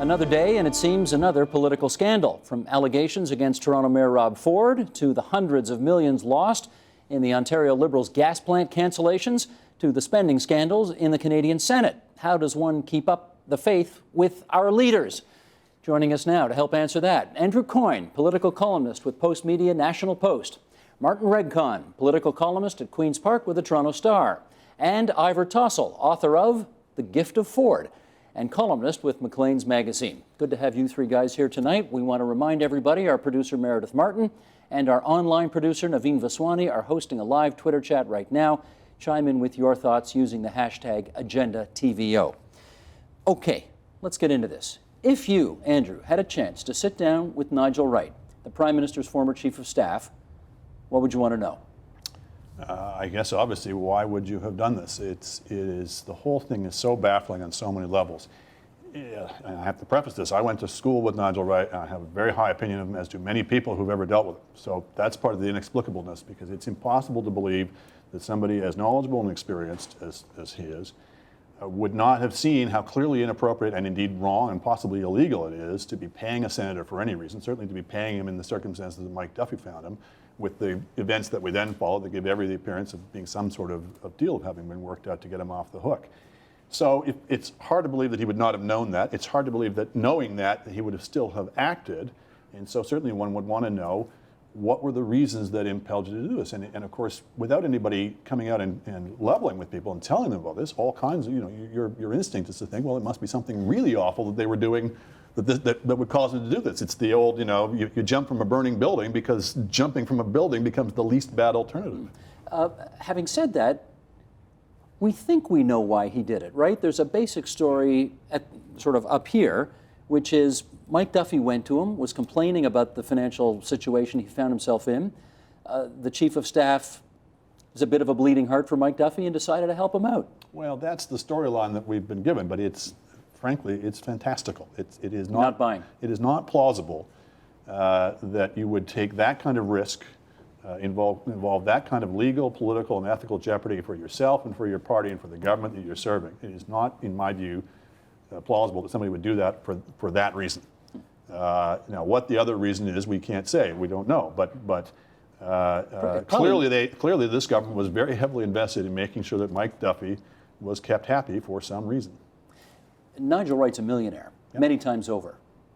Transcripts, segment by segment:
Another day, and it seems another political scandal. From allegations against Toronto Mayor Rob Ford, to the hundreds of millions lost in the Ontario Liberals' gas plant cancellations, to the spending scandals in the Canadian Senate. How does one keep up the faith with our leaders? Joining us now to help answer that, Andrew Coyne, political columnist with Post Media National Post. Martin Redcon, political columnist at Queen's Park with the Toronto Star. And Ivor Tossell, author of The Gift of Ford, and columnist with Maclean's Magazine. Good to have you three guys here tonight. We want to remind everybody our producer Meredith Martin and our online producer Naveen Vaswani are hosting a live Twitter chat right now. Chime in with your thoughts using the hashtag AgendaTVO. Okay, let's get into this. If you, Andrew, had a chance to sit down with Nigel Wright, the Prime Minister's former Chief of Staff, what would you want to know? I guess obviously, why would you have done this? The whole thing is so baffling on so many levels. And I have to preface this. I went to school with Nigel Wright, and I have a very high opinion of him, as do many people who've ever dealt with him. So that's part of the inexplicableness, because it's impossible to believe that somebody as knowledgeable and experienced as he is would not have seen how clearly inappropriate and indeed wrong and possibly illegal it is to be paying a senator for any reason, certainly to be paying him in the circumstances that Mike Duffy found him, with the events that we then followed that gave every appearance of being some sort of deal having been worked out to get him off the hook. So it's hard to believe that he would not have known that. It's hard to believe that knowing that he would have still have acted. And so certainly one would want to know what were the reasons that impelled you to do this. And of course, without anybody coming out and leveling with people and telling them about this, all kinds of, your instinct is to think, well, it must be something really awful that they were doing that would cause them to do this. It's the old, you jump from a burning building because jumping from a building becomes the least bad alternative. Having said that, we think we know why he did it, right? There's a basic story sort of up here, which is Mike Duffy went to him, was complaining about the financial situation he found himself in. The Chief of Staff is a bit of a bleeding heart for Mike Duffy and decided to help him out. Well, that's the storyline that we've been given, but frankly, it's fantastical. It is not buying. It is not plausible that you would take that kind of risk, involve that kind of legal, political, and ethical jeopardy for yourself and for your party and for the government that you're serving. It is not, in my view, plausible that somebody would do that for that reason. Now, what the other reason is, we can't say. We don't know. But clearly this government was very heavily invested in making sure that Mike Duffy was kept happy for some reason. Nigel Wright's a millionaire, many times over.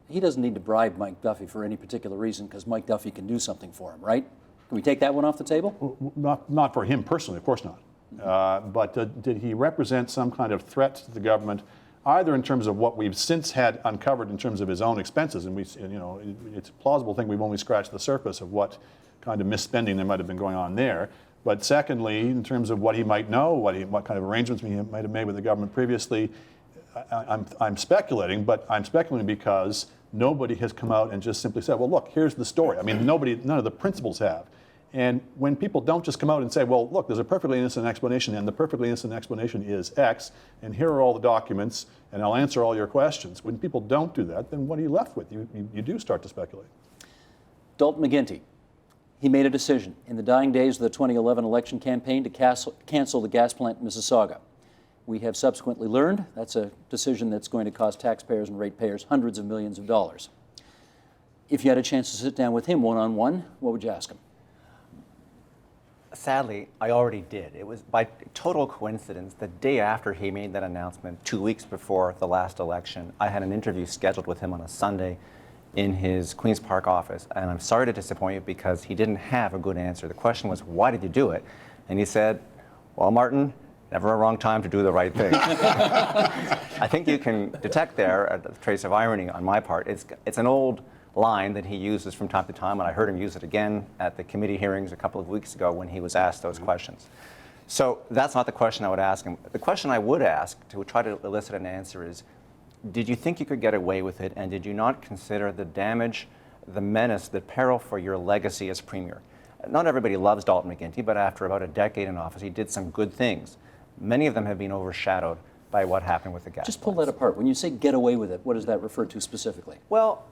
He doesn't need to bribe Mike Duffy for any particular reason, because Mike Duffy can do something for him, right? Can we take that one off the table? Not for him personally, of course not. But did he represent some kind of threat to the government, either in terms of what we've since had uncovered in terms of his own expenses, and it's a plausible thing we've only scratched the surface of what kind of misspending there might have been going on there. But secondly, in terms of what he might know, what kind of arrangements he might have made with the government previously, I'm speculating, but I'm speculating because nobody has come out and just simply said, well, look, here's the story. I mean, none of the principals have. And when people don't just come out and say, well, look, there's a perfectly innocent explanation, and the perfectly innocent explanation is X, and here are all the documents, and I'll answer all your questions. When people don't do that, then what are you left with? You do start to speculate. Dalton McGinty, he made a decision in the dying days of the 2011 election campaign to cancel the gas plant in Mississauga. We have subsequently learned that's a decision that's going to cost taxpayers and ratepayers hundreds of millions of dollars. If you had a chance to sit down with him one-on-one, what would you ask him? Sadly, I already did. It was by total coincidence, the day after he made that announcement, 2 weeks before the last election, I had an interview scheduled with him on a Sunday in his Queen's Park office. And I'm sorry to disappoint you, because he didn't have a good answer. The question was, why did you do it? And he said, well, Martin, never a wrong time to do the right thing. I think you can detect there a trace of irony on my part. It's an old line that he uses from time to time, and I heard him use it again at the committee hearings a couple of weeks ago when he was asked those questions. So that's not the question I would ask him. The question I would ask to try to elicit an answer is, did you think you could get away with it, and did you not consider the damage, the menace, the peril for your legacy as Premier? Not everybody loves Dalton McGinty, but after about a decade in office, he did some good things. Many of them have been overshadowed by what happened with the gas Just pull plants. that apart. When you say get away with it, what does that refer to specifically? Well,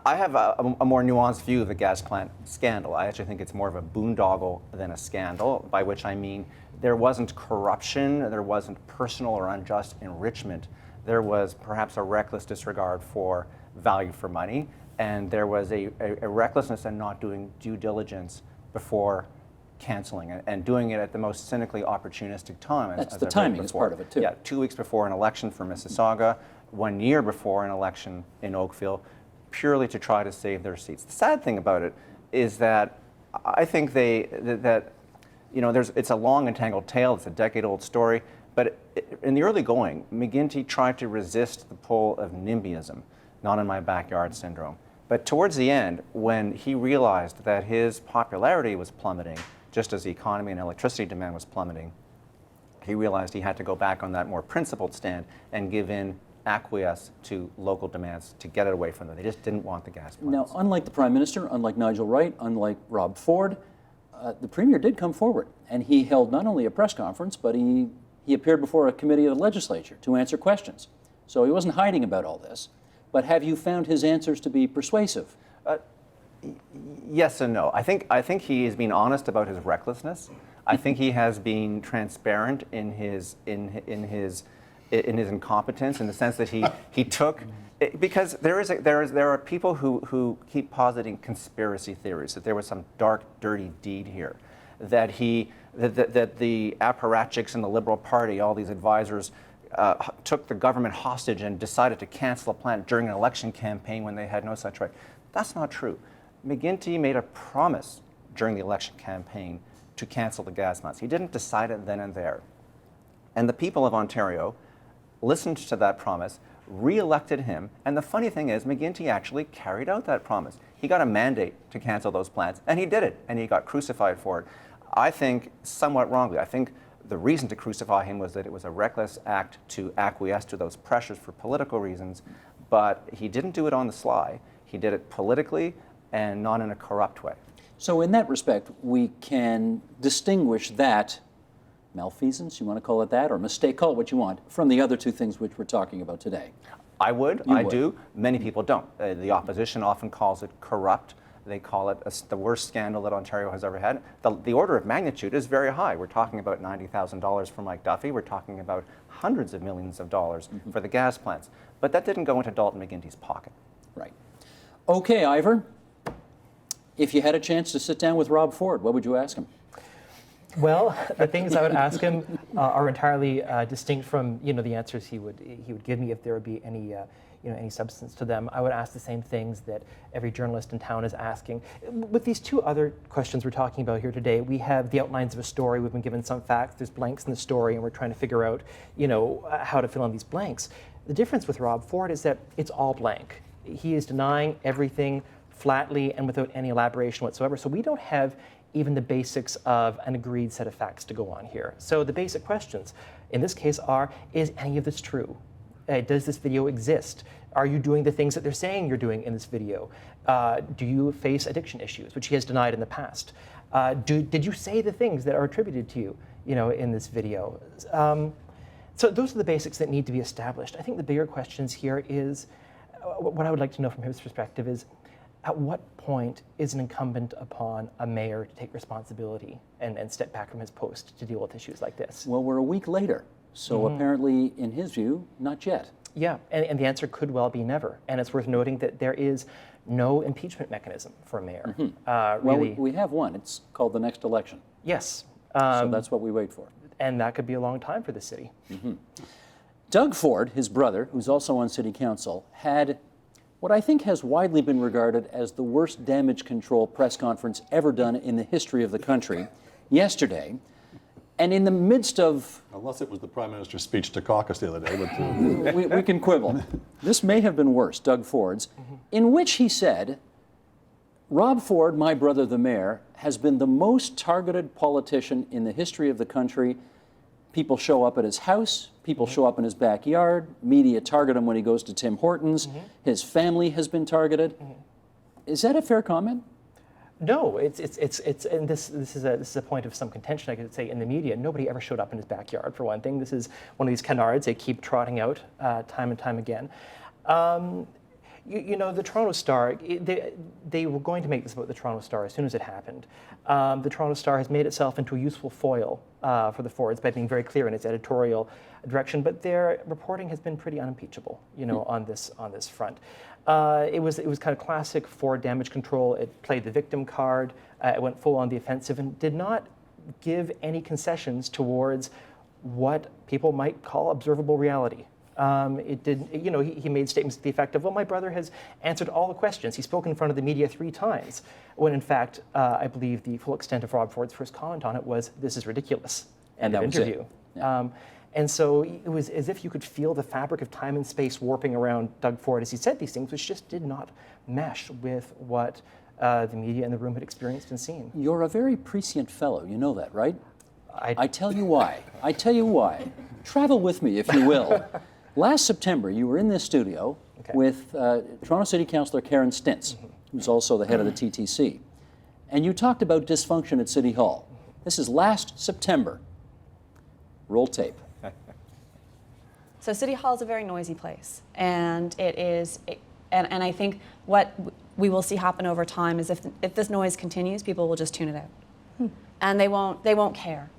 I have a more nuanced view of the gas plant scandal. I actually think it's more of a boondoggle than a scandal, by which I mean there wasn't corruption, there wasn't personal or unjust enrichment there was perhaps a reckless disregard for value for money, and there was a recklessness in not doing due diligence before canceling it, and doing it at the most cynically opportunistic time. That's as the I've timing written is before. part of it, too. Yeah, 2 weeks before an election for Mississauga, 1 year before an election in Oakville, purely to try to save their seats. The sad thing about it is that I think it's a long and tangled tale. It's a decade-old story. But in the early going, McGinty tried to resist the pull of NIMBYism, not in my backyard syndrome. But towards the end, when he realized that his popularity was plummeting, just as the economy and electricity demand was plummeting, he realized he had to go back on that more principled stand and give in, acquiesce to local demands to get it away from them. They just didn't want the gas plants. Now, unlike the Prime Minister, unlike Nigel Wright, unlike Rob Ford, the Premier did come forward, and he held not only a press conference, but he appeared before a committee of the legislature to answer questions. So he wasn't hiding about all this. But have you found his answers to be persuasive? Yes and no. I think he is being honest about his recklessness. I think he has been transparent in his incompetence, in the sense that he took, because there are people who keep positing conspiracy theories, that there was some dark, dirty deed here, that the apparatchiks in the Liberal Party, all these advisors, took the government hostage and decided to cancel a plant during an election campaign when they had no such right. That's not true. McGinty made a promise during the election campaign to cancel the gas plants. He didn't decide it then and there. And the people of Ontario listened to that promise, re-elected him, and the funny thing is, McGinty actually carried out that promise. He got a mandate to cancel those plants, and he did it, and he got crucified for it. I think somewhat wrongly. I think the reason to crucify him was that it was a reckless act to acquiesce to those pressures for political reasons, but he didn't do it on the sly. He did it politically and not in a corrupt way. So in that respect, we can distinguish that malfeasance, you want to call it that, or mistake, call it what you want, from the other two things which we're talking about today. I do. Many people don't. The opposition often calls it corrupt. They call it the worst scandal that Ontario has ever had. The order of magnitude is very high. We're talking about $90,000 for Mike Duffy. We're talking about hundreds of millions of dollars for the gas plants. But that didn't go into Dalton McGinty's pocket. Right. Okay, Ivor, if you had a chance to sit down with Rob Ford, what would you ask him? Well, the things I would ask him are entirely distinct from the answers he would give me if there would be any any substance to them. I would ask the same things that every journalist in town is asking. With these two other questions we're talking about here today, we have the outlines of a story. We've been given some facts. There's blanks in the story, and we're trying to figure out how to fill in these blanks. The difference with Rob Ford is that it's all blank. He is denying everything flatly and without any elaboration whatsoever. So we don't have even the basics of an agreed set of facts to go on here. So the basic questions in this case are, is any of this true? Does this video exist? Are you doing the things that they're saying you're doing in this video? Do you face addiction issues, which he has denied in the past? Did you say the things that are attributed to you, in this video? So those are the basics that need to be established. I think the bigger questions here is, what I would like to know from his perspective is, at what point is it incumbent upon a mayor to take responsibility and step back from his post to deal with issues like this? Well, we're a week later, so apparently, in his view, not yet. Yeah, and the answer could well be never. And it's worth noting that there is no impeachment mechanism for a mayor. Well, we have one. It's called the next election. Yes. So that's what we wait for. And that could be a long time for the city. Doug Ford, his brother, who's also on city council, had what I think has widely been regarded as the worst damage control press conference ever done in the history of the country yesterday. And in the midst of... Unless it was the Prime Minister's speech to caucus the other day. But we can quibble. This may have been worse, Doug Ford's, in which he said, Rob Ford, my brother the mayor, has been the most targeted politician in the history of the country. People show up at his house, people show up in his backyard, media target him when he goes to Tim Hortons, his family has been targeted. Is that a fair comment? No, it's and this is a point of some contention, I could say, in the media. Nobody ever showed up in his backyard, for one thing. This is one of these canards they keep trotting out time and time again. You know, the Toronto Star, they were going to make this about the Toronto Star as soon as it happened. The Toronto Star has made itself into a useful foil for the Fords by being very clear in its editorial direction, but their reporting has been pretty unimpeachable, you know, on this front. It was kind of classic Ford damage control. It played the victim card. It went full on the offensive and did not give any concessions towards what people might call observable reality. It did, you know, he made statements to the effect of, well, my brother has answered all the questions. He spoke in front of the media 3 times, when in fact, I believe the full extent of Rob Ford's first comment on it was, this is ridiculous, end of interview. Yeah. And so it was as if you could feel the fabric of time and space warping around Doug Ford as he said these things, which just did not mesh with what the media in the room had experienced and seen. You're a very prescient fellow, you know that, right? I tell you why. I tell you why. Travel with me, if you will. Last September, you were in this studio with Toronto City Councillor Karen Stintz, who's also the head of the TTC, and you talked about dysfunction at City Hall. This is last September. Roll tape. So City Hall is a very noisy place, and it is, and I think what we will see happen over time is if this noise continues, people will just tune it out, and they won't care.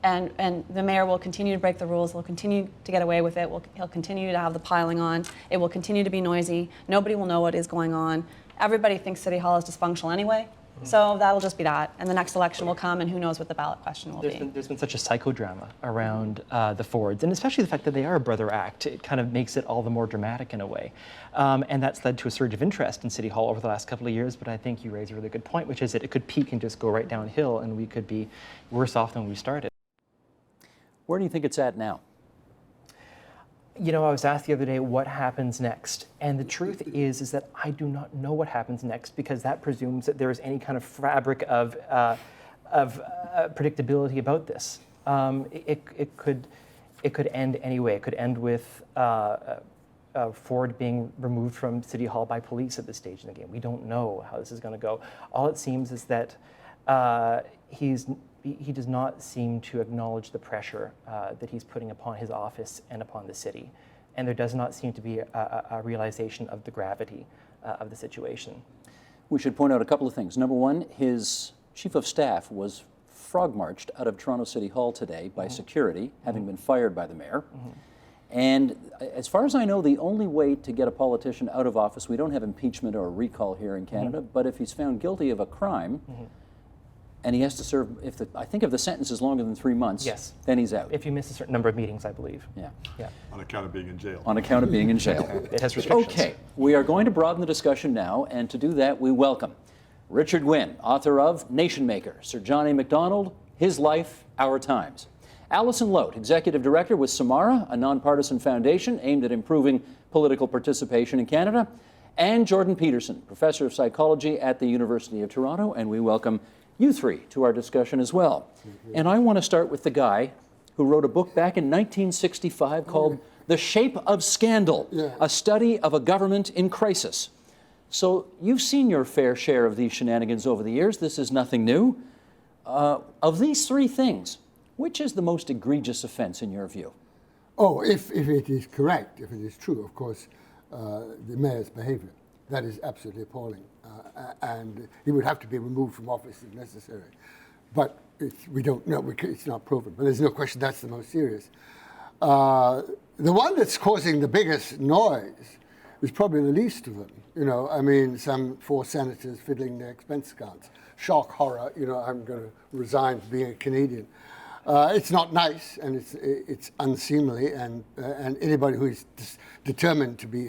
And the mayor will continue to break the rules. He'll continue to get away with it. He'll continue to have the piling on. It will continue to be noisy. Nobody will know what is going on. Everybody thinks City Hall is dysfunctional anyway. So that'll just be that. And the next election will come, and who knows what the ballot question will be. There's been such a psychodrama around the Fords, and especially the fact that they are a brother act. It kind of makes it all the more dramatic in a way. And that's led to a surge of interest in City Hall over the last couple of years, but I think you raise a really good point, which is that it could peak and just go right downhill, and we could be worse off than we started. Where do you think it's at now? You know, I was asked the other day, what happens next? And the truth is that I do not know what happens next, because that presumes that there is any kind of fabric of predictability about this. It could end anyway. It could end with Ford being removed from City Hall by police at this stage in the game. We don't know how this is going to go. All it seems is that he does not seem to acknowledge the pressure that he's putting upon his office and upon the city. And there does not seem to be a realization of the gravity of the situation. We should point out a couple of things. Number one, his chief of staff was frog-marched out of Toronto City Hall today by security, having been fired by the mayor. And as far as I know, the only way to get a politician out of office, we don't have impeachment or recall here in Canada, but if he's found guilty of a crime, and he has to serve, I think if the sentence is longer than 3 months, yes, then he's out. If you miss a certain number of meetings, I believe. Yeah. On account of being in jail. On account of being in jail. It has restrictions. Okay, we are going to broaden the discussion now, and to do that, we welcome Richard Wynne, author of Nation Maker, Sir John A. Macdonald, His Life, Our Times. Alison Lote, executive director with Samara, a nonpartisan foundation aimed at improving political participation in Canada, and Jordan Peterson, professor of psychology at the University of Toronto, and we welcome you three to our discussion as well. And I want to start with the guy who wrote a book back in 1965 called The Shape of Scandal, a study of a government in crisis. So you've seen your fair share of these shenanigans over the years. This is nothing new. Of these 3 things, which is the most egregious offense in your view? Oh, if it is correct, if it is true, of course, the mayor's behavior. That is absolutely appalling. And he would have to be removed from office if necessary. But we don't know, it's not proven. But there's no question that's the most serious. The one that's causing the biggest noise is probably the least of them. You know, I mean, some 4 senators fiddling their expense accounts. Shock, horror, you know, I'm going to resign from being a Canadian. It's not nice, and it's unseemly, and anybody who is determined to be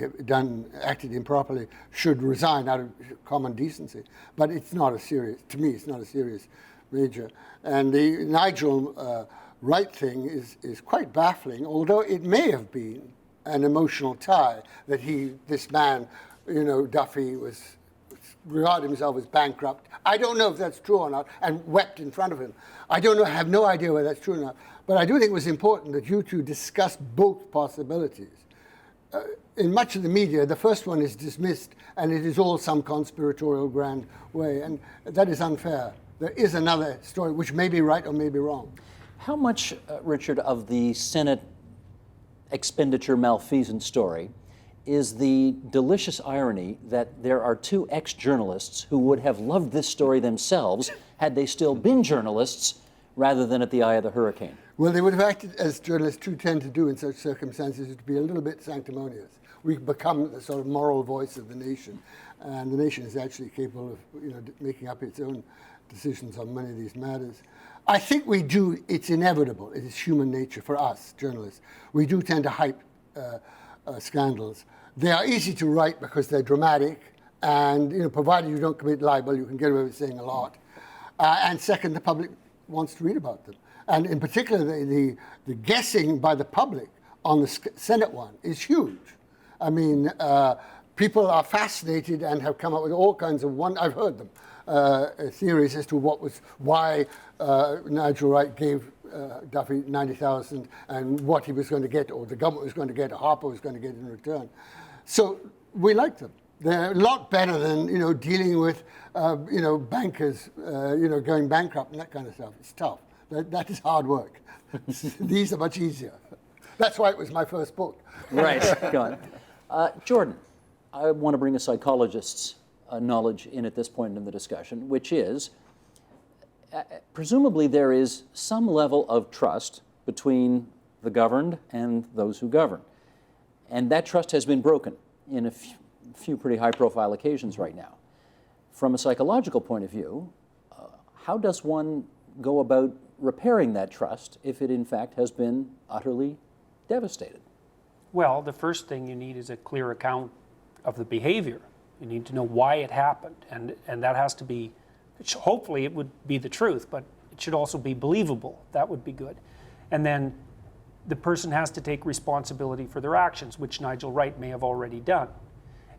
acted improperly should resign out of common decency. But it's not a serious, to me, it's not a serious major. And the Nigel Wright thing is quite baffling, although it may have been an emotional tie that this man, you know, Duffy regarded himself as bankrupt. I don't know if that's true or not, and wept in front of him. I don't know, I have no idea whether that's true or not. But I do think it was important that you two discuss both possibilities. In much of the media, the first one is dismissed, and it is all some conspiratorial grand way, and that is unfair. There is another story which may be right or may be wrong. How much, Richard, of the Senate expenditure malfeasance story is the delicious irony that there are two ex-journalists who would have loved this story themselves had they still been journalists rather than at the eye of the hurricane. Well, they would have acted as journalists too tend to do in such circumstances, to be a little bit sanctimonious. We've become the sort of moral voice of the nation, and the nation is actually capable of making up its own decisions on many of these matters. I think we do, it's inevitable, it is human nature for us, journalists. We do tend to hype scandals. They are easy to write because they're dramatic, and provided you don't commit libel, you can get away with saying a lot. And second, the public wants to read about them. And in particular, the guessing by the public on the Senate one is huge. I mean, people are fascinated and have come up with all kinds of I've heard them, theories as to why Nigel Wright gave Duffy 90,000 and what he was going to get, or the government was going to get, or Harper was going to get in return. So we like them. They're a lot better than dealing with bankers going bankrupt and that kind of stuff. It's tough. That is hard work. These are much easier. That's why it was my first book. Right. Go on. Jordan, I want to bring a psychologist's knowledge in at this point in the discussion, which is presumably there is some level of trust between the governed and those who govern. And that trust has been broken in a few pretty high-profile occasions right now. From a psychological point of view, how does one go about repairing that trust if it in fact has been utterly devastated? Well, the first thing you need is a clear account of the behavior. You need to know why it happened, and that has to be, hopefully it would be the truth, but it should also be believable. That would be good. And then the person has to take responsibility for their actions, which Nigel Wright may have already done.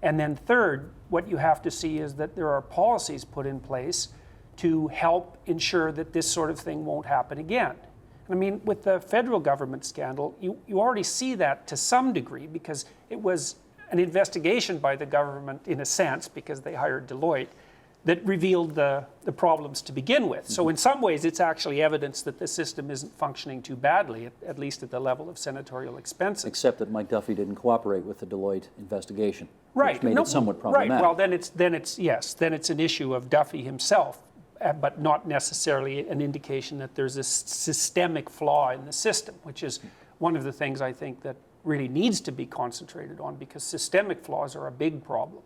And then third, what you have to see is that there are policies put in place to help ensure that this sort of thing won't happen again. I mean, with the federal government scandal, you already see that to some degree, because it was an investigation by the government, in a sense, because they hired Deloitte, that revealed the problems to begin with. So in some ways, it's actually evidence that the system isn't functioning too badly, at least at the level of senatorial expenses. Except that Mike Duffy didn't cooperate with the Deloitte investigation, right. which made it somewhat problematic. Right. Well, then it's an issue of Duffy himself, but not necessarily an indication that there's a systemic flaw in the system, which is one of the things I think that really needs to be concentrated on, because systemic flaws are a big problem.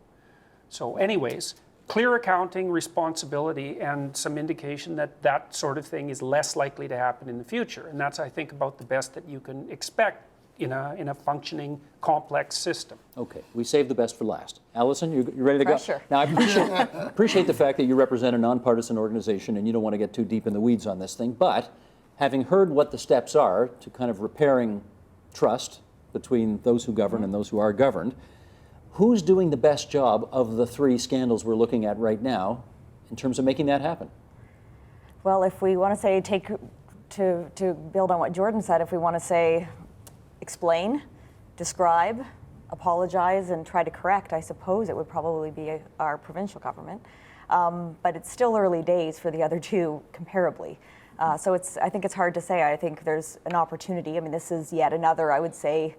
So anyways, clear accounting, responsibility, and some indication that that sort of thing is less likely to happen in the future. And that's, I think, about the best that you can expect in a functioning, complex system. Okay, we saved the best for last. Allison, you ready to Pressure. go? Now, I appreciate the fact that you represent a nonpartisan organization and you don't want to get too deep in the weeds on this thing, but having heard what the steps are to kind of repairing trust between those who govern and those who are governed, who's doing the best job of the three scandals we're looking at right now in terms of making that happen? Well, if we want to say to build on what Jordan said, if we want to say explain, describe, apologize, and try to correct, I suppose it would probably be our provincial government. But it's still early days for the other two comparably. So I think it's hard to say. I think there's an opportunity. I mean, this is yet another, I would say,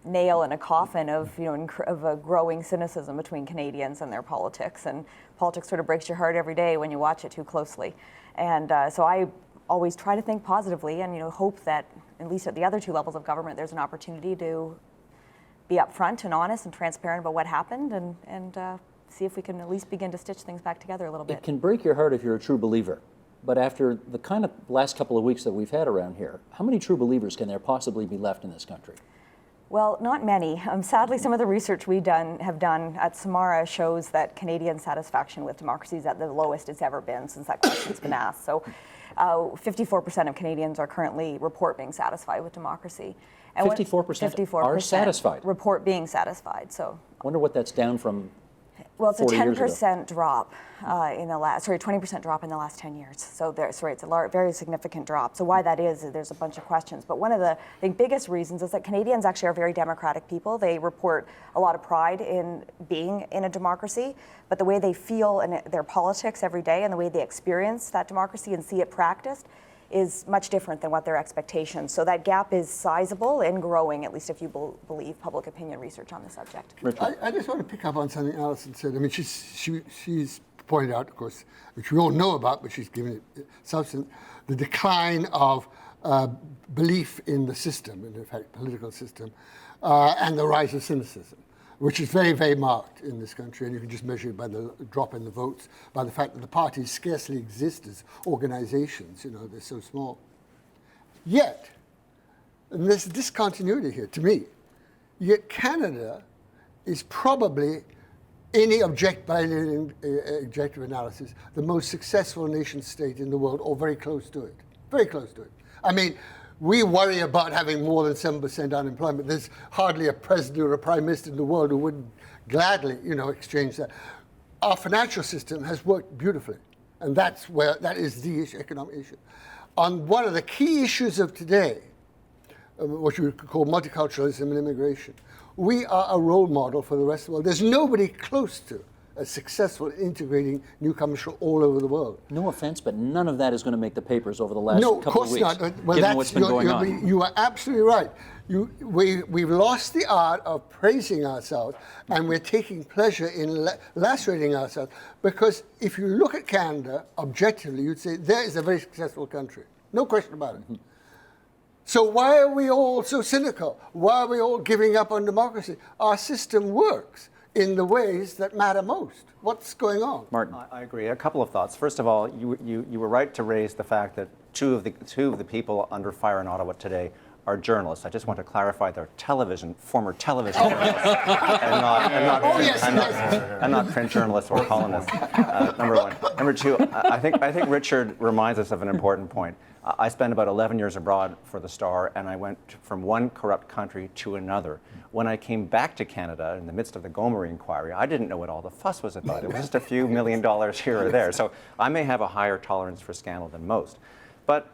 nail in a coffin of of a growing cynicism between Canadians and their politics. And politics sort of breaks your heart every day when you watch it too closely. And so I always try to think positively and hope that at least at the other two levels of government, there's an opportunity to be upfront and honest and transparent about what happened, and see if we can at least begin to stitch things back together a little bit. It can break your heart if you're a true believer. But after the kind of last couple of weeks that we've had around here, how many true believers can there possibly be left in this country? Well, not many. Sadly, some of the research we have done at Samara shows that Canadian satisfaction with democracy is at the lowest it's ever been since that question's been asked. So 54% of Canadians are currently report being satisfied with democracy. And 54% are satisfied? Report being satisfied. So I wonder what that's down from. Well, it's a 10% drop in the last, 20% drop in the last 10 years. So it's a very significant drop. So why that is there's a bunch of questions. But one of the biggest reasons is that Canadians actually are very democratic people. They report a lot of pride in being in a democracy, but the way they feel in their politics every day and the way they experience that democracy and see it practiced is much different than what their expectations. So that gap is sizable and growing, at least if you believe public opinion research on the subject. I just want to pick up on something Alison said. I mean, she's pointed out, of course, which we all know about, but she's given it substance, the decline of belief in the system, in effect, political system, and the rise of cynicism, which is very, very marked in this country, and you can just measure it by the drop in the votes, by the fact that the parties scarcely exist as organizations, they're so small. Yet, and there's a discontinuity here, to me, yet Canada is probably, by any objective analysis, the most successful nation state in the world, or very close to it. Very close to it. I mean, we worry about having more than 7% unemployment. There's hardly a president or a prime minister in the world who wouldn't gladly, exchange that. Our financial system has worked beautifully, and that is the economic issue. On one of the key issues of today, what you could call multiculturalism and immigration, we are a role model for the rest of the world. There's nobody close to as successful in integrating newcomers from all over the world. No offense, but none of that is going to make the papers over the last couple of weeks. No, of course not. Well, given what's been going on. You are absolutely right. We've lost the art of praising ourselves, and we're taking pleasure in lacerating ourselves, because if you look at Canada objectively, you'd say there is a very successful country. No question about it. So why are we all so cynical? Why are we all giving up on democracy? Our system works in the ways that matter most. What's going on? Martin. I agree. A couple of thoughts. First of all, you were right to raise the fact that two of the people under fire in Ottawa today are journalists. I just want to clarify they're former television journalists, and not print journalists or columnists. Number one. Number two, I think Richard reminds us of an important point. I spent about 11 years abroad for the Star, and I went from one corrupt country to another. When I came back to Canada in the midst of the Gomery inquiry, I didn't know what all the fuss was about. It was just a few $1 million here or there. So I may have a higher tolerance for scandal than most. But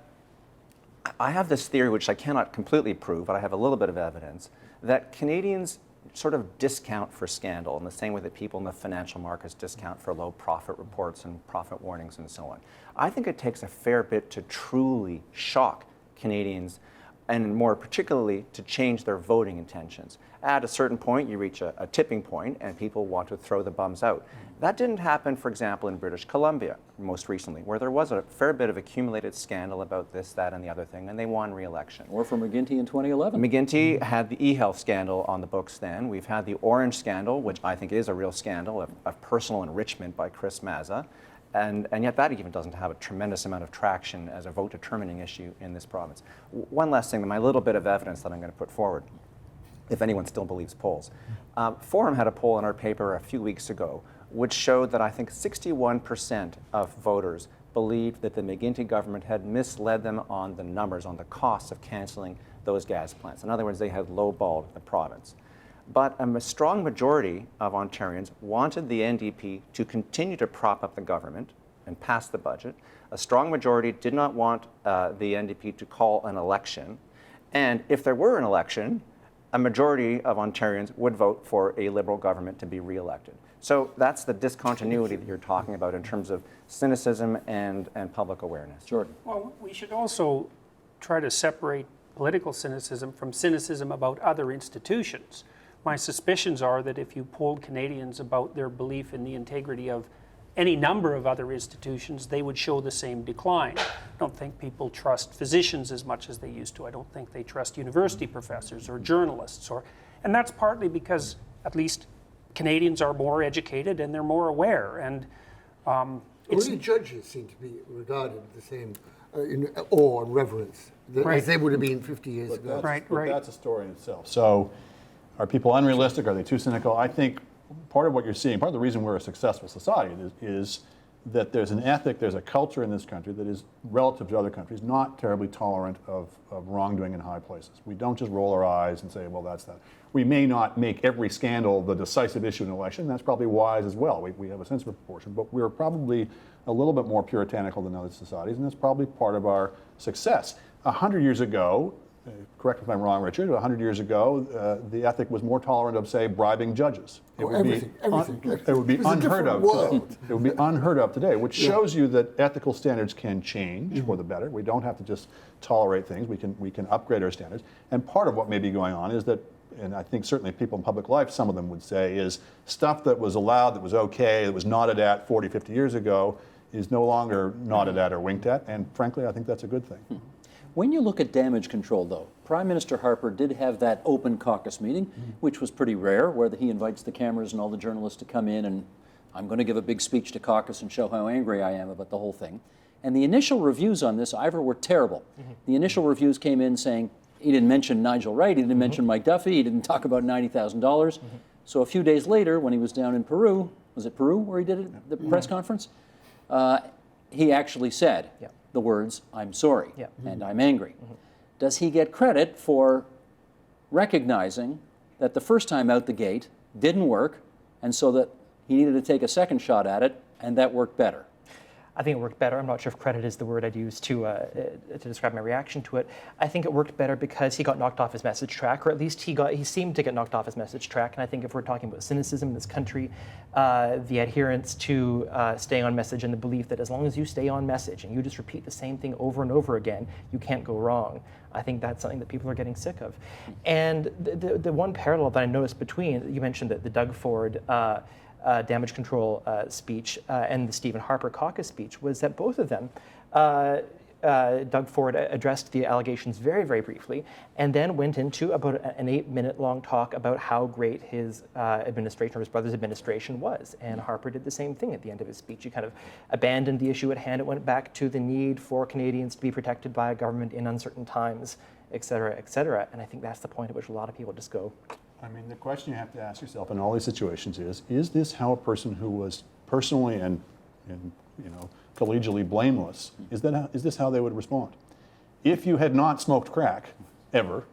I have this theory, which I cannot completely prove, but I have a little bit of evidence, that Canadians sort of discount for scandal in the same way that people in the financial markets discount for low profit reports and profit warnings and so on. I think it takes a fair bit to truly shock Canadians, and more particularly to change their voting intentions. At a certain point, you reach a tipping point and people want to throw the bums out. That didn't happen, for example, in British Columbia most recently, where there was a fair bit of accumulated scandal about this, that, and the other thing, and they won re-election. Or for McGinty in 2011. McGinty had the e-health scandal on the books then. We've had the Orange scandal, which I think is a real scandal of personal enrichment by Chris Mazza. And yet that even doesn't have a tremendous amount of traction as a vote-determining issue in this province. One last thing, my little bit of evidence that I'm going to put forward, if anyone still believes polls. Forum had a poll in our paper a few weeks ago which showed that I think 61% of voters believed that the McGinty government had misled them on the numbers, on the costs of cancelling those gas plants. In other words, they had lowballed the province. But a strong majority of Ontarians wanted the NDP to continue to prop up the government and pass the budget. A strong majority did not want the NDP to call an election. And if there were an election, a majority of Ontarians would vote for a Liberal government to be re-elected. So that's the discontinuity that you're talking about in terms of cynicism and public awareness. Jordan. Well, we should also try to separate political cynicism from cynicism about other institutions. My suspicions are that if you polled Canadians about their belief in the integrity of any number of other institutions, they would show the same decline. I don't think people trust physicians as much as they used to. I don't think they trust university professors or journalists. And that's partly because at least Canadians are more educated and they're more aware. And only judges seem to be regarded with the same awe and reverence as they would have been 50 years ago. Right. That's a story in itself. So are people unrealistic? Are they too cynical? I think part of what you're seeing, part of the reason we're a successful society is that there's an ethic, there's a culture in this country that is, relative to other countries, not terribly tolerant of wrongdoing in high places. We don't just roll our eyes and say, well, that's that. We may not make every scandal the decisive issue in an election. That's probably wise as well. We have a sense of proportion, but we're probably a little bit more puritanical than other societies, and that's probably part of our success. 100 years ago, correct me if I'm wrong, Richard, 100 years ago, the ethic was more tolerant of, say, bribing judges. It would everything. It would be It was a unheard different of. world. It would be unheard of today, which shows you that ethical standards can change for the better. We don't have to just tolerate things. We can upgrade our standards. And part of what may be going on is that, and I think certainly people in public life, some of them would say, is stuff that was allowed, that was okay, that was nodded at 40, 50 years ago, is no longer nodded at or winked at. And frankly, I think that's a good thing. When you look at damage control, though, Prime Minister Harper did have that open caucus meeting, which was pretty rare, where he invites the cameras and all the journalists to come in, and I'm going to give a big speech to caucus and show how angry I am about the whole thing. And the initial reviews on this, Ivor, were terrible. The initial reviews came in saying he didn't mention Nigel Wright, he didn't mention Mike Duffy, he didn't talk about $90,000. So a few days later, when he was down in Peru, was it Peru where he did it, the press conference? He actually said the words, "I'm sorry," and "I'm angry." Does he get credit for recognizing that the first time out the gate didn't work, and so that he needed to take a second shot at it, and that worked better? I think it worked better. I'm not sure if credit is the word I'd use to describe my reaction to it. I think it worked better because he got knocked off his message track, or at least he seemed to get knocked off his message track. And I think if we're talking about cynicism in this country, the adherence to staying on message and the belief that as long as you stay on message and you just repeat the same thing over and over again, you can't go wrong. I think that's something that people are getting sick of. And the one parallel that I noticed between, you mentioned that the Doug Ford damage control speech and the Stephen Harper caucus speech, was that both of them, Doug Ford addressed the allegations very, very briefly, and then went into about an 8-minute long talk about how great his administration, or his brother's administration, was. And Harper did the same thing at the end of his speech. He kind of abandoned the issue at hand. It went back to the need for Canadians to be protected by a government in uncertain times, et cetera, et cetera. And I think that's the point at which a lot of people just go, I mean, the question you have to ask yourself in all these situations is this how a person who was personally and collegially blameless, is this how they would respond? If you had not smoked crack ever,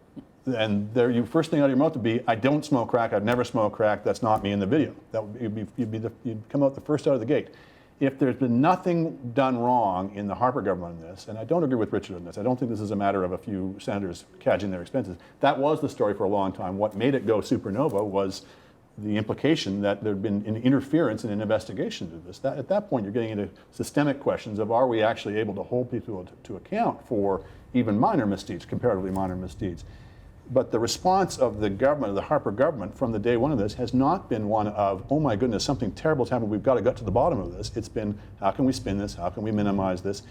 then your first thing out of your mouth would be, "I don't smoke crack. I've never smoked crack. That's not me in the video." That would you'd come out the first out of the gate. If there's been nothing done wrong in the Harper government on this, and I don't agree with Richard on this, I don't think this is a matter of a few senators cadging their expenses. That was the story for a long time. What made it go supernova was the implication that there'd been an interference in an investigation to this. At that point, you're getting into systemic questions of, are we actually able to hold people to account for even minor misdeeds, comparatively minor misdeeds? But the response of the government, of the Harper government, from the day one of this has not been one of, oh my goodness, something terrible has happened, we've got to get to the bottom of this. It's been, how can we spin this? How can we minimize this?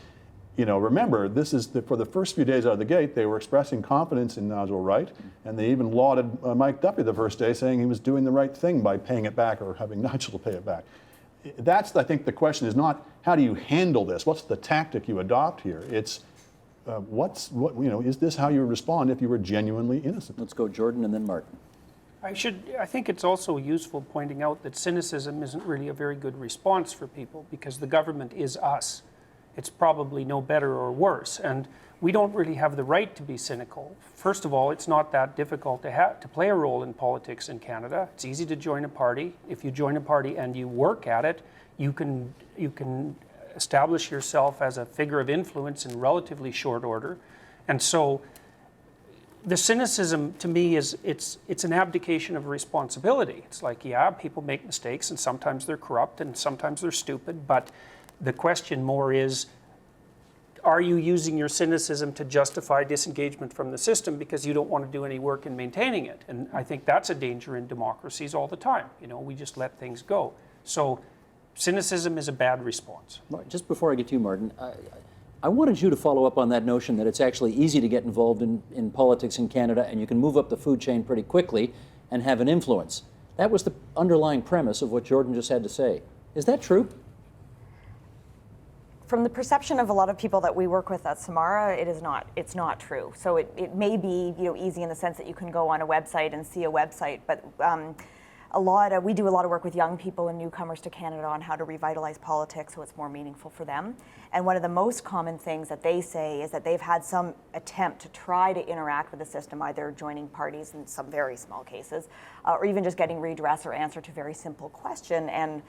Remember, this is for the first few days out of the gate, they were expressing confidence in Nigel Wright, and they even lauded Mike Duffy the first day, saying he was doing the right thing by paying it back or having Nigel to pay it back. That's, I think, the question is not, how do you handle this? What's the tactic you adopt here? It's, is this how you respond if you were genuinely innocent? Let's go Jordan and then Martin. I think it's also useful pointing out that cynicism isn't really a very good response for people, because the government is us. It's probably no better or worse, and we don't really have the right to be cynical. First of all, it's not that difficult to play a role in politics in Canada. It's easy to join a party. If you join a party and you work at it, you can establish yourself as a figure of influence in relatively short order. And so the cynicism to me is it's an abdication of responsibility. It's like, yeah, people make mistakes and sometimes they're corrupt and sometimes they're stupid, but the question more is, are you using your cynicism to justify disengagement from the system because you don't want to do any work in maintaining it? And I think that's a danger in democracies all the time. We just let things go. So cynicism is a bad response. Just before I get to you, Martin, I wanted you to follow up on that notion that it's actually easy to get involved in politics in Canada and you can move up the food chain pretty quickly and have an influence. That was the underlying premise of what Jordan just had to say. Is that true? From the perception of a lot of people that we work with at Samara, it is not. It's not true. So it may be easy in the sense that you can go on a website and see a website, but we do a lot of work with young people and newcomers to Canada on how to revitalize politics so it's more meaningful for them. And one of the most common things that they say is that they've had some attempt to try to interact with the system, either joining parties in some very small cases, or even just getting redress or answer to a very simple question, and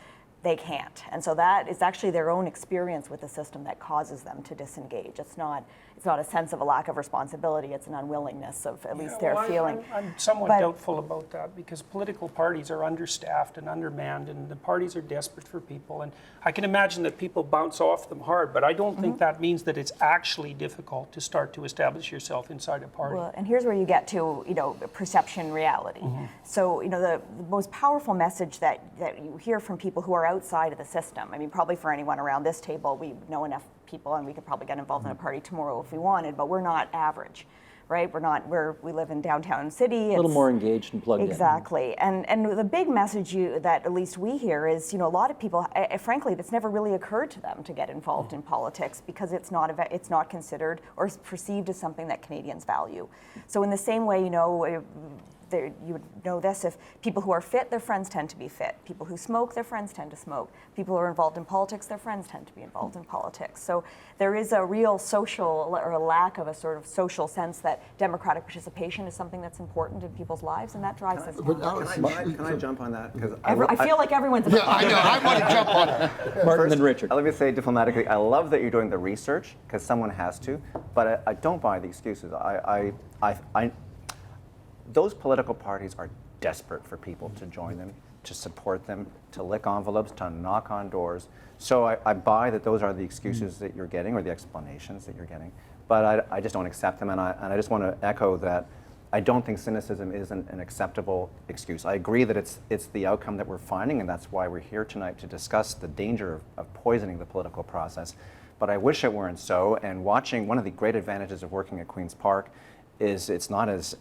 they can't. And so that is actually their own experience with the system that causes them to disengage. It's not it's not a sense of a lack of responsibility, it's an unwillingness of at least their Well, feeling. I'm somewhat But- doubtful about that because political parties are understaffed and undermanned, and the parties are desperate for people. And I can imagine that people bounce off them hard, but I don't think that means that it's actually difficult to start to establish yourself inside a party. Well, and here's where you get to, perception reality. So, the most powerful message that you hear from people who are outside of the system, I mean, probably for anyone around this table, we know enough people and we could probably get involved in a party tomorrow if we wanted, but we're not average, right? We live in downtown city. A little more engaged and plugged in. Exactly. And the big message that at least we hear is, a lot of people, frankly, it's never really occurred to them to get involved in politics because it's not considered or perceived as something that Canadians value. So in the same way, you would know this, if people who are fit, their friends tend to be fit. People who smoke, their friends tend to smoke. People who are involved in politics, their friends tend to be involved in politics. So there is a real social, or a lack of a sort of social sense that democratic participation is something that's important in people's lives, and that drives this. Can I jump on that? Because I feel like everyone's Yeah, I know. I want to jump on it. Martin and Richard. Let me say diplomatically, I love that you're doing the research because someone has to, but I don't buy the excuses. Those political parties are desperate for people to join them, to support them, to lick envelopes, to knock on doors. So I buy that those are the excuses that you're getting or the explanations that you're getting, but I just don't accept them, and I just want to echo that I don't think cynicism is an acceptable excuse. I agree that it's the outcome that we're finding, and that's why we're here tonight to discuss the danger of poisoning the political process. But I wish it weren't so, and watching, one of the great advantages of working at Queen's Park is it's not as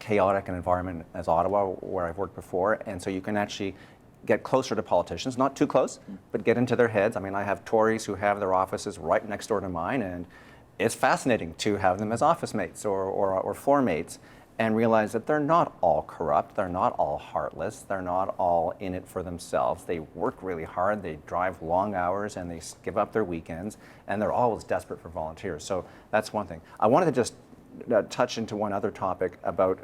chaotic an environment as Ottawa, where I've worked before, and so you can actually get closer to politicians, not too close, but get into their heads. I mean, I have Tories who have their offices right next door to mine, and it's fascinating to have them as office mates or floor mates and realize that they're not all corrupt, they're not all heartless, they're not all in it for themselves. They work really hard, they drive long hours, and they give up their weekends, and they're always desperate for volunteers. So that's one thing. I wanted to just touch into one other topic about,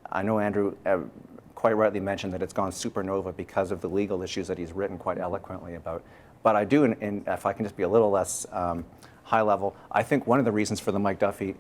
I know Andrew quite rightly mentioned that it's gone supernova because of the legal issues that he's written quite eloquently about. But I do, if I can just be a little less high level, I think one of the reasons for the Mike Duffy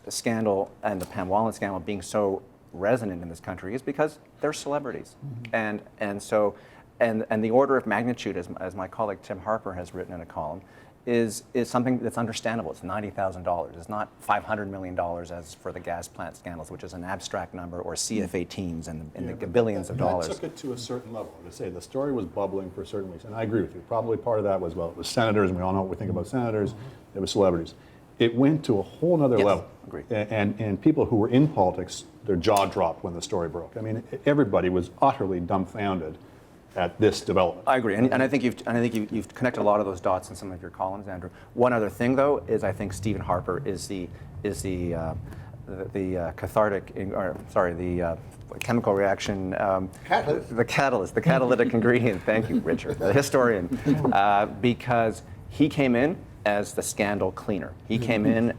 scandal and the Pam Wallen scandal being so resonant in this country is because they're celebrities. And the order of magnitude, as my colleague Tim Harper has written in a column, is something that's understandable. It's $90,000. It's not $500 million as for the gas plant scandals, which is an abstract number, or CFA teams in the billions of dollars. That took it to a certain level. To say the story was bubbling for certain reasons, and I agree with you. Probably part of that was, well, it was senators, and we all know what we think about senators. It was celebrities. It went to a whole other level. Agreed. And people who were in politics, their jaw dropped when the story broke. I mean, everybody was utterly dumbfounded at this development. I agree, and I think you've connected a lot of those dots in some of your columns, Andrew. One other thing, though, is I think Stephen Harper is the chemical reaction, the catalytic ingredient. Thank you, Richard, the historian, because he came in as the scandal cleaner. He came in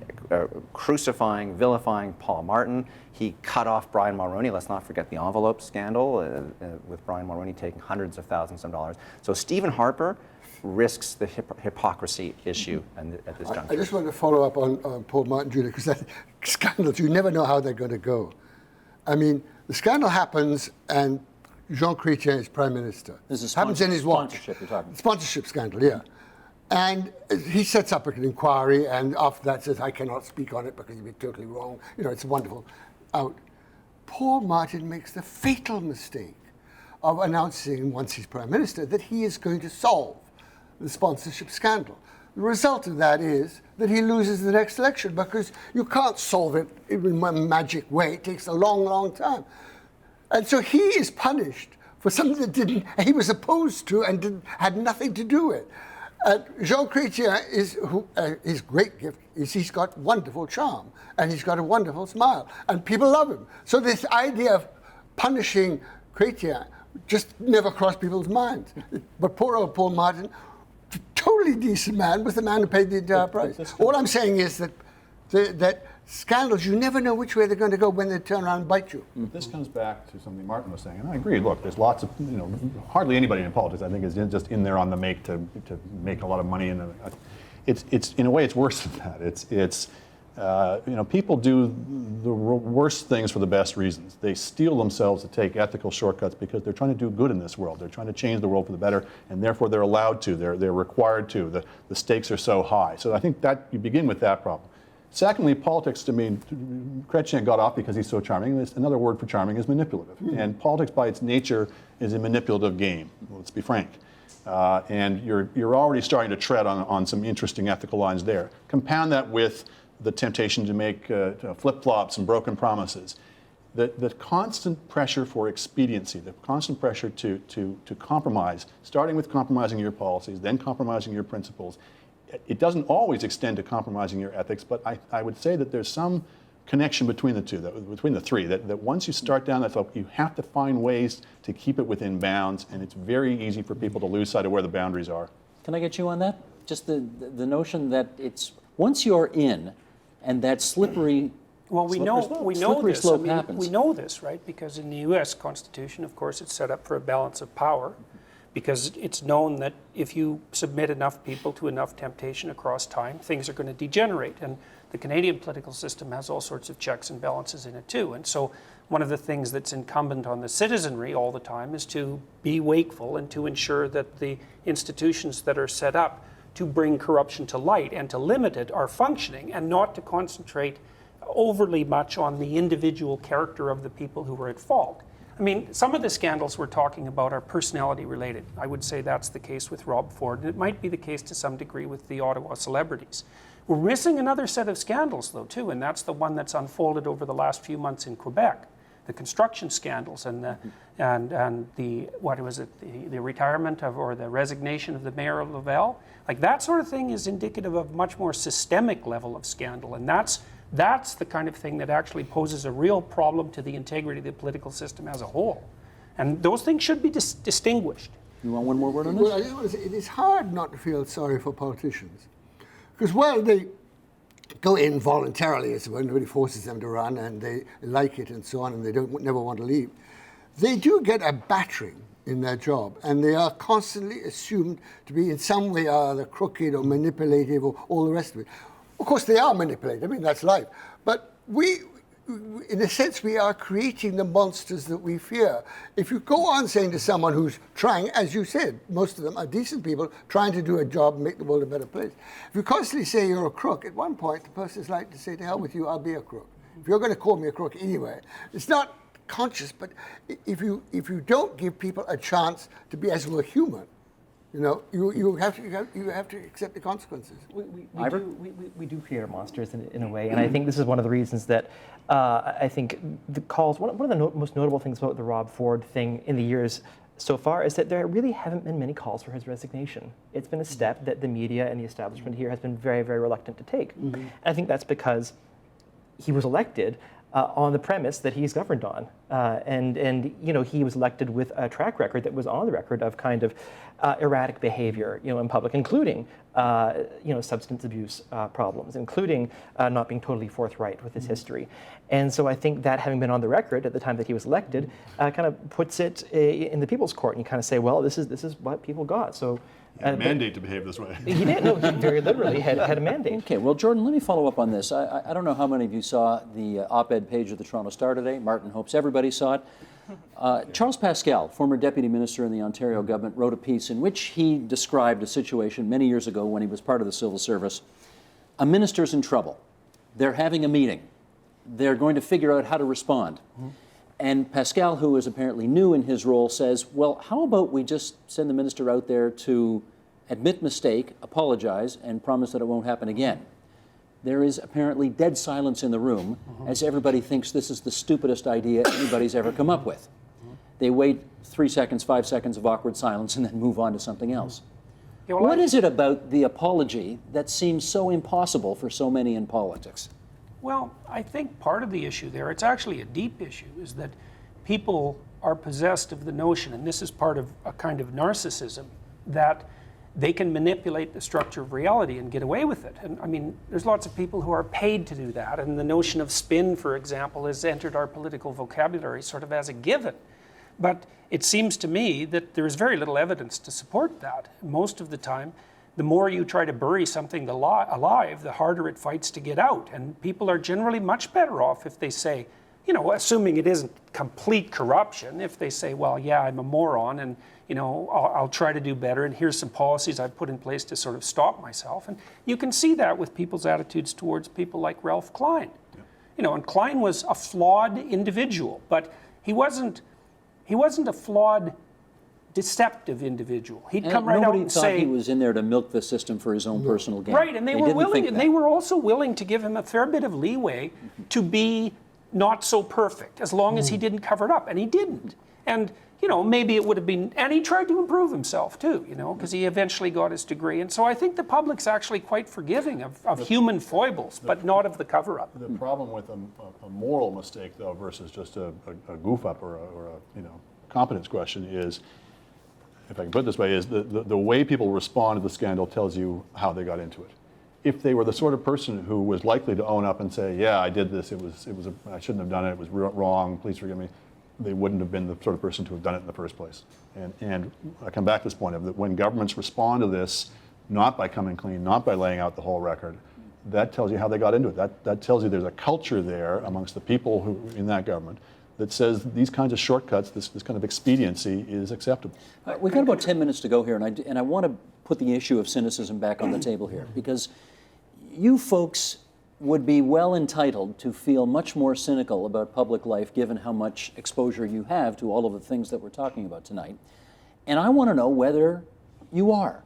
crucifying, vilifying Paul Martin. He cut off Brian Mulroney. Let's not forget the envelope scandal with Brian Mulroney taking hundreds of thousands of dollars. So Stephen Harper risks the hypocrisy issue at this juncture. I just want to follow up on Paul Martin Jr., because that scandals, you never know how they're going to go. I mean, the scandal happens and Jean Chrétien is Prime Minister. This is happens in his watch. sponsorship you're talking. Sponsorship scandal, yeah. And he sets up an inquiry, and after that says, I cannot speak on it because you'd be totally wrong. It's wonderful. Out. Paul Martin makes the fatal mistake of announcing, once he's Prime Minister, that he is going to solve the sponsorship scandal. The result of that is that he loses the next election because you can't solve it in one magic way. It takes a long, long time. And so he is punished for something that he was opposed to and had nothing to do with. Jean Chrétien his great gift is he's got wonderful charm and he's got a wonderful smile and people love him. So this idea of punishing Chrétien just never crossed people's minds. But poor old Paul Martin, totally decent man, was the man who paid the entire price. All I'm saying is that scandals, you never know which way they're going to go when they turn around and bite you. This comes back to something Martin was saying, and I agree. Look, there's lots of, hardly anybody in politics, I think, is just in there on the make to make a lot of money. it's in a way it's worse than that. It's people do the worst things for the best reasons. They steel themselves to take ethical shortcuts because they're trying to do good in this world. They're trying to change the world for the better, and therefore they're allowed to. They're required to. The stakes are so high. So I think that you begin with that problem. Secondly, politics, to me, Chrétien got off because he's so charming. Another word for charming is manipulative. And politics by its nature is a manipulative game, let's be frank. And you're already starting to tread on some interesting ethical lines there. Compound that with the temptation to make flip-flops and broken promises. The constant pressure for expediency, the constant pressure to compromise, starting with compromising your policies, then compromising your principles. It doesn't always extend to compromising your ethics, but I would say that there's some connection between the two, between the three, that once you start down that slope, you have to find ways to keep it within bounds, and it's very easy for people to lose sight of where the boundaries are. Can I get you on that? Just the notion that it's, once you're in, and that slippery Well, we know slippery this. slope happens. We know this, right? Because in the U.S. Constitution, of course, it's set up for a balance of power, because it's known that if you submit enough people to enough temptation across time, things are going to degenerate. And the Canadian political system has all sorts of checks and balances in it too. And so one of the things that's incumbent on the citizenry all the time is to be wakeful and to ensure that the institutions that are set up to bring corruption to light and to limit it are functioning, and not to concentrate overly much on the individual character of the people who are at fault. I mean, some of the scandals we're talking about are personality related. I would say that's the case with Rob Ford, and it might be the case to some degree with the Ottawa celebrities. We're missing another set of scandals though too, and that's the one that's unfolded over the last few months in Quebec. The construction scandals and the retirement of, or the resignation of the mayor of Laval. Like, that sort of thing is indicative of much more systemic level of scandal, and that's the kind of thing that actually poses a real problem to the integrity of the political system as a whole. And those things should be distinguished. You want one more word on this? Well, I just want to say, it is hard not to feel sorry for politicians. Because while they go in voluntarily, as when nobody forces them to run, and they like it and so on, and they never want to leave, they do get a battering in their job, and they are constantly assumed to be in some way or other crooked or manipulative or all the rest of it. Of course, they are manipulated. I mean, that's life. But in a sense, we are creating the monsters that we fear. If you go on saying to someone who's trying, as you said, most of them are decent people, trying to do a job and make the world a better place. If you constantly say you're a crook, at one point, the person's like to say, to hell with you, I'll be a crook. If you're going to call me a crook anyway, it's not conscious, but if you don't give people a chance to be as well human, you have to accept the consequences. We do create our monsters in a way, and I think this is one of the reasons that I think the calls. One of the most notable things about the Rob Ford thing in the years so far is that there really haven't been many calls for his resignation. It's been a step that the media and the establishment here has been very, very reluctant to take. And I think that's because he was elected on the premise that he's governed on, and he was elected with a track record that was on the record of kind of erratic behavior, in public, including substance abuse problems, including not being totally forthright with his history. And so I think that having been on the record at the time that he was elected, kind of puts it in the people's court, and you kind of say, well, this is what people got. So. A mandate to behave this way. He did. No, he very literally had a mandate. Okay, well, Jordan, let me follow up on this. I don't know how many of you saw the op-ed page of the Toronto Star today. Martin hopes everybody saw it. Charles Pascal, former deputy minister in the Ontario government, wrote a piece in which he described a situation many years ago when he was part of the civil service. A minister's in trouble. They're having a meeting. They're going to figure out how to respond. And Pascal, who is apparently new in his role, says, well, how about we just send the minister out there to admit mistake, apologize, and promise that it won't happen again? There is apparently dead silence in the room as everybody thinks this is the stupidest idea anybody's ever come up with. They wait 3 seconds, 5 seconds of awkward silence and then move on to something else. Yeah, well, What is it about the apology that seems so impossible for so many in politics? Well, I think part of the issue there, it's actually a deep issue, is that people are possessed of the notion, and this is part of a kind of narcissism, that they can manipulate the structure of reality and get away with it. And I mean, there's lots of people who are paid to do that, and the notion of spin, for example, has entered our political vocabulary sort of as a given. But it seems to me that there is very little evidence to support that. Most of the time, the more you try to bury something alive, the harder it fights to get out. And people are generally much better off if they say, you know, assuming it isn't complete corruption, if they say, well, yeah, I'm a moron, and you know, I'll try to do better, and here's some policies I've put in place to sort of stop myself. And you can see that with people's attitudes towards people like Ralph Klein. Yeah. You know, and Klein was a flawed individual, but he wasn't a flawed, deceptive individual. He'd come right out and say... Nobody thought he was in there to milk the system for his own personal gain. Right, and they were willing, and they were also willing to give him a fair bit of leeway to be not so perfect, as long as he didn't cover it up, and he didn't. And you know, maybe it would have been, and he tried to improve himself too, you know, because he eventually got his degree. And so I think the public's actually quite forgiving of human foibles, but not of the cover-up. The problem with a moral mistake, though, versus just a goof-up or a you know, competence question is, if I can put it this way, is the way people respond to the scandal tells you how they got into it. If they were the sort of person who was likely to own up and say, yeah, I did this, I shouldn't have done it, it was wrong, please forgive me, they wouldn't have been the sort of person to have done it in the first place. And I come back to this point of that when governments respond to this, not by coming clean, not by laying out the whole record, that tells you how they got into it. That tells you there's a culture there amongst the people who in that government that says these kinds of shortcuts, this kind of expediency is acceptable. We've got about 10 minutes to go here, and I want to put the issue of cynicism back on the table here, because you folks would be well entitled to feel much more cynical about public life given how much exposure you have to all of the things that we're talking about tonight. And I want to know whether you are.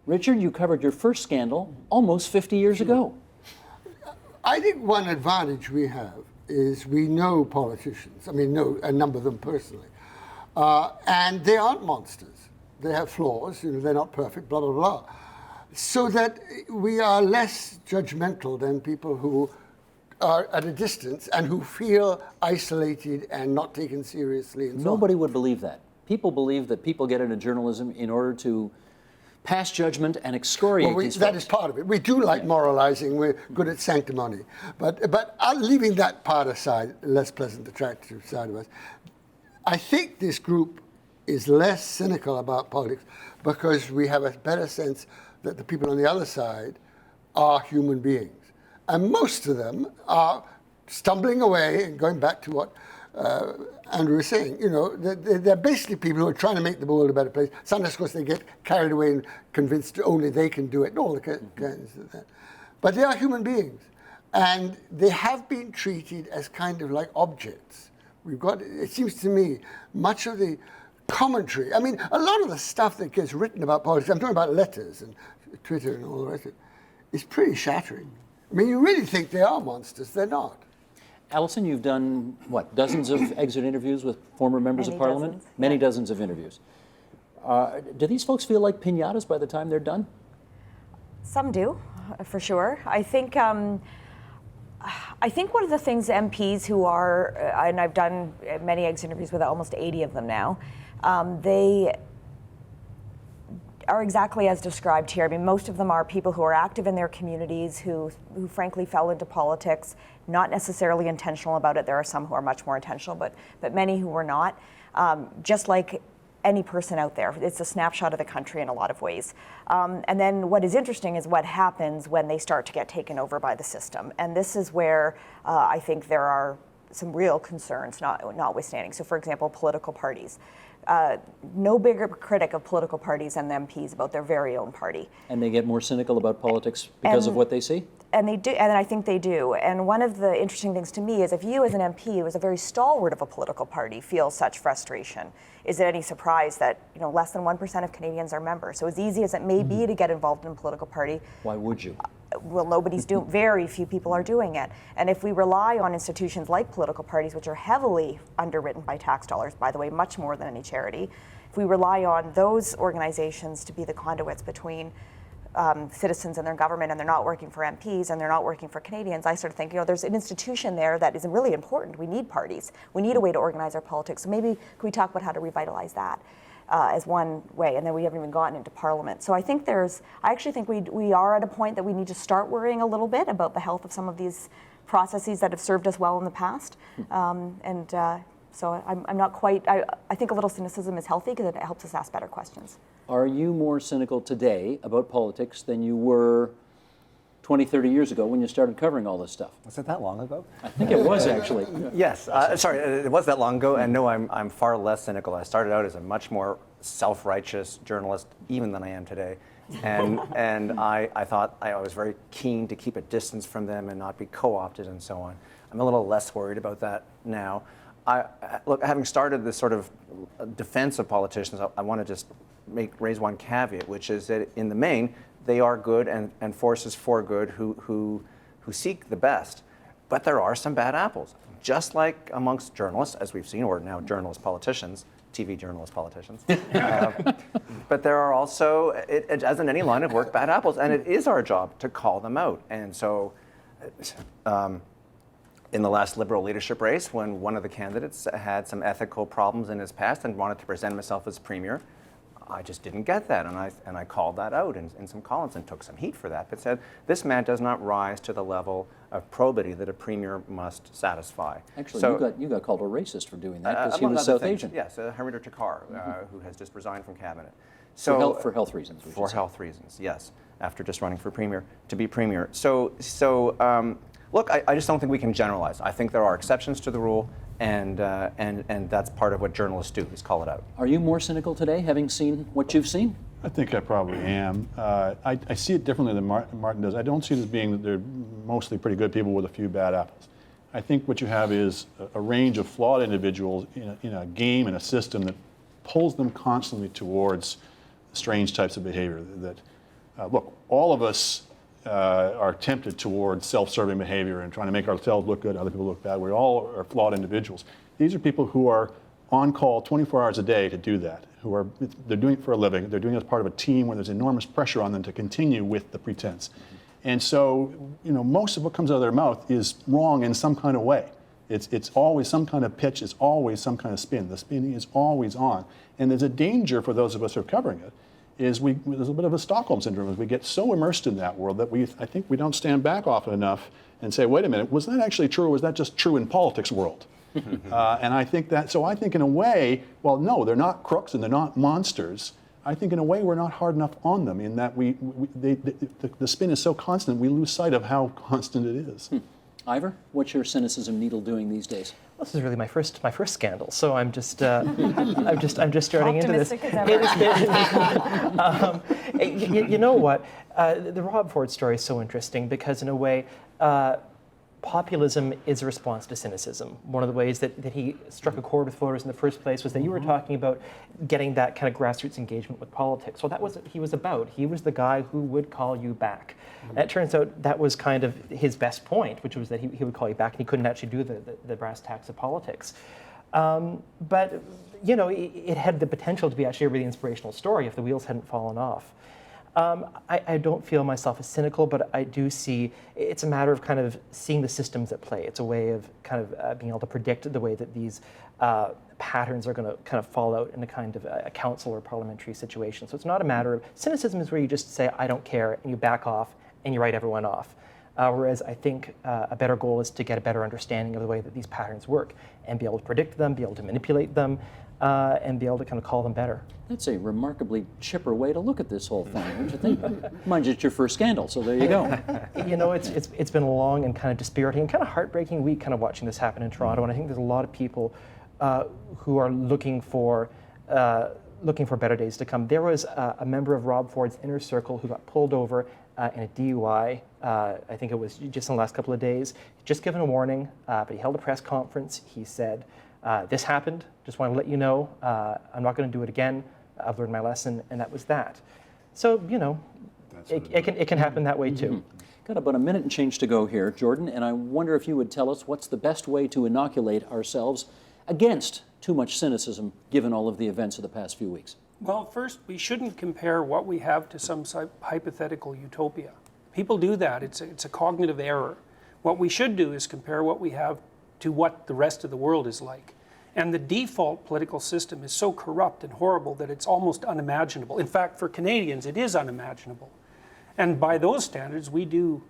Richard, you covered your first scandal almost 50 years ago. I think one advantage we have is we know politicians. I mean, know a number of them personally. And they aren't monsters. They have flaws, you know, they're not perfect, blah, blah, blah. So that we are less judgmental than people who are at a distance and who feel isolated and not taken seriously. And Nobody would believe that. People believe that people get into journalism in order to pass judgment and excoriate these that folks. is part of it. We do like moralizing. We're good at sanctimony. But leaving that part aside, less pleasant, attractive side of us, I think this group is less cynical about politics because we have a better sense that the people on the other side are human beings. And most of them are stumbling away, and going back to what Andrew was saying, you know, they're basically people who are trying to make the world a better place. Sometimes, of course, they get carried away and convinced only they can do it, and all the kinds of that. But they are human beings. And they have been treated as kind of like objects. We've got, it seems to me, much of the commentary. I mean, a lot of the stuff that gets written about politics, I'm talking about letters and Twitter and all the rest of it, is pretty shattering. I mean, you really think they are monsters. They're not. Alison, you've done, what, dozens of exit interviews with former members of Parliament? Dozens, Many yeah. dozens of interviews. Do these folks feel like piñatas by the time they're done? Some do, for sure. I think one of the things MPs who are, and I've done many exit interviews with almost 80 of them now, they are exactly as described here. I mean, most of them are people who are active in their communities, who frankly fell into politics, not necessarily intentional about it. There are some who are much more intentional, but many who were not. Just like any person out there, it's a snapshot of the country in a lot of ways. And then what is interesting is what happens when they start to get taken over by the system. And this is where I think there are some real concerns, notwithstanding. So for example, political parties. No bigger critic of political parties than the MPs about their very own party. And they get more cynical about politics because of what they see? And they do, and I think they do. And one of the interesting things to me is if you as an MP who is a very stalwart of a political party feel such frustration, is it any surprise that less than 1% of Canadians are members? So as easy as it may be to get involved in a political party, why would you? Well, nobody's doing, very few people are doing it. And if we rely on institutions like political parties, which are heavily underwritten by tax dollars, by the way, much more than any charity, if we rely on those organizations to be the conduits between citizens and their government, and they're not working for MPs and they're not working for Canadians, I sort of think, there's an institution there that is really important. We need parties. We need a way to organize our politics. So maybe can we talk about how to revitalize that as one way, and then we haven't even gotten into Parliament. So I think I actually think we are at a point that we need to start worrying a little bit about the health of some of these processes that have served us well in the past. So I'm not quite, I think a little cynicism is healthy because it helps us ask better questions. Are you more cynical today about politics than you were 20, 30 years ago when you started covering all this stuff? Was it that long ago? I think it was actually. Yes, sorry, it was that long ago, and no, I'm far less cynical. I started out as a much more self-righteous journalist, even than I am today, and I thought I was very keen to keep a distance from them and not be co-opted and so on. I'm a little less worried about that now. Look, having started this sort of defense of politicians, I want to just raise one caveat, which is that in the main, they are good and forces for good who seek the best. But there are some bad apples, just like amongst journalists, as we've seen, or now journalist politicians, TV journalist politicians. But there are also, as in any line of work, bad apples, and it is our job to call them out. And so, in the last Liberal leadership race, when one of the candidates had some ethical problems in his past and wanted to present himself as premier, I just didn't get that, and I called that out in some columns and took some heat for that, but said, this man does not rise to the level of probity that a premier must satisfy. Actually, So, you got called a racist for doing that because he among was other South things, Asian. Yes, Harinder Takar, who has just resigned from cabinet. So For health reasons. we should For say. health reasons, yes, after just running for premier, to be premier. So look, I just don't think we can generalize. I think there are exceptions to the rule, and that's part of what journalists do, is call it out. Are you more cynical today, having seen what you've seen? I think I probably am. I see it differently than Martin does. I don't see it as being that they're mostly pretty good people with a few bad apples. I think what you have is a range of flawed individuals in a game and a system that pulls them constantly towards strange types of behavior. That look, all of us are tempted towards self-serving behavior and trying to make ourselves look good, other people look bad. We all are flawed individuals. These are people who are on call 24 hours a day to do that. They're doing it for a living. They're doing it as part of a team where there's enormous pressure on them to continue with the pretense. And so, most of what comes out of their mouth is wrong in some kind of way. It's always some kind of pitch. It's always some kind of spin. The spinning is always on. And there's a danger for those of us who are covering it. There's a bit of a Stockholm syndrome. We get so immersed in that world that I think we don't stand back often enough and say, wait a minute, was that actually true, or was that just true in politics world? And I think in a way, well, no, they're not crooks and they're not monsters. I think in a way we're not hard enough on them in that the spin is so constant, we lose sight of how constant it is. Ivor, what's your cynicism needle doing these days? This is really my first scandal, so I'm just starting into this. Optimistic as ever. You know what? The Rob Ford story is so interesting because, in a way, populism is a response to cynicism. One of the ways that he struck a chord with voters in the first place was that you were talking about getting that kind of grassroots engagement with politics. Well, that was what he was about. He was the guy who would call you back. And it turns out that was kind of his best point, which was that he would call you back and he couldn't actually do the brass tacks of politics. But, it had the potential to be actually a really inspirational story if the wheels hadn't fallen off. I don't feel myself as cynical, but I do see it's a matter of kind of seeing the systems at play. It's a way of kind of being able to predict the way that these patterns are going to kind of fall out in a kind of a council or parliamentary situation. So it's not a matter of cynicism is where you just say, I don't care, and you back off and you write everyone off. Whereas I think a better goal is to get a better understanding of the way that these patterns work and be able to predict them, be able to manipulate them, and be able to kind of call them better. That's a remarkably chipper way to look at this whole thing, don't you think? Mind you, it's your first scandal, so there you go. It's been a long and kind of dispiriting and kind of heartbreaking week kind of watching this happen in Toronto, and I think there's a lot of people who are looking for better days to come. There was a member of Rob Ford's inner circle who got pulled over in a DUI. I think it was just in the last couple of days. Just given a warning, but he held a press conference. He said, this happened, just want to let you know, I'm not going to do it again. I've learned my lesson, and that was that. So, it can happen that way too. Got about a minute and change to go here, Jordan, and I wonder if you would tell us what's the best way to inoculate ourselves against too much cynicism, given all of the events of the past few weeks. Well, first, we shouldn't compare what we have to some hypothetical utopia. People do that. It's a cognitive error. What we should do is compare what we have to what the rest of the world is like. And the default political system is so corrupt and horrible that it's almost unimaginable. In fact, for Canadians, it is unimaginable. And by those standards, we do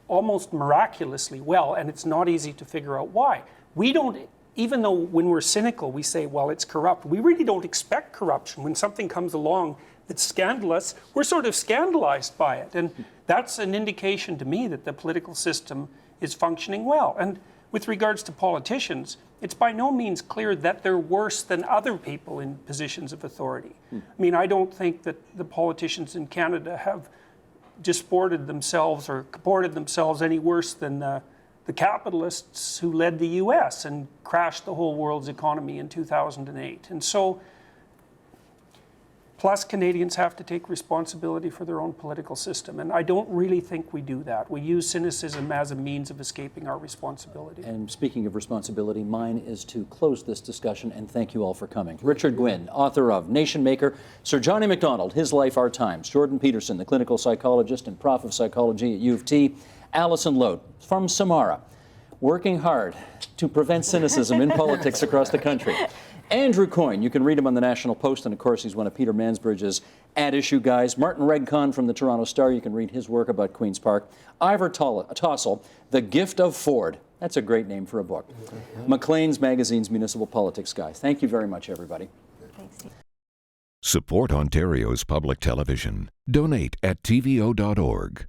almost miraculously well, and it's not easy to figure out why. We don't even though when we're cynical, we say, well, it's corrupt, we really don't expect corruption. When something comes along that's scandalous, we're sort of scandalized by it. And that's an indication to me that the political system is functioning well. And with regards to politicians, it's by no means clear that they're worse than other people in positions of authority. I mean, I don't think that the politicians in Canada have disported themselves or comported themselves any worse than the capitalists who led the US and crashed the whole world's economy in 2008. And so, plus Canadians have to take responsibility for their own political system. And I don't really think we do that. We use cynicism as a means of escaping our responsibility. And speaking of responsibility, mine is to close this discussion and thank you all for coming. Richard Gwynn, author of Nation Maker, Sir Johnny MacDonald, His Life, Our Times, Jordan Peterson, the clinical psychologist and prof of psychology at U of T, Alison Lote from Samara, working hard to prevent cynicism in politics across the country. Andrew Coyne, you can read him on the National Post, and of course he's one of Peter Mansbridge's at-issue guys. Martin Regcon from the Toronto Star, you can read his work about Queen's Park. Ivor Tossell, The Gift of Ford. That's a great name for a book. Maclean's Magazine's Municipal Politics guy. Thank you very much, everybody. Thanks. Support Ontario's public television. Donate at tvo.org.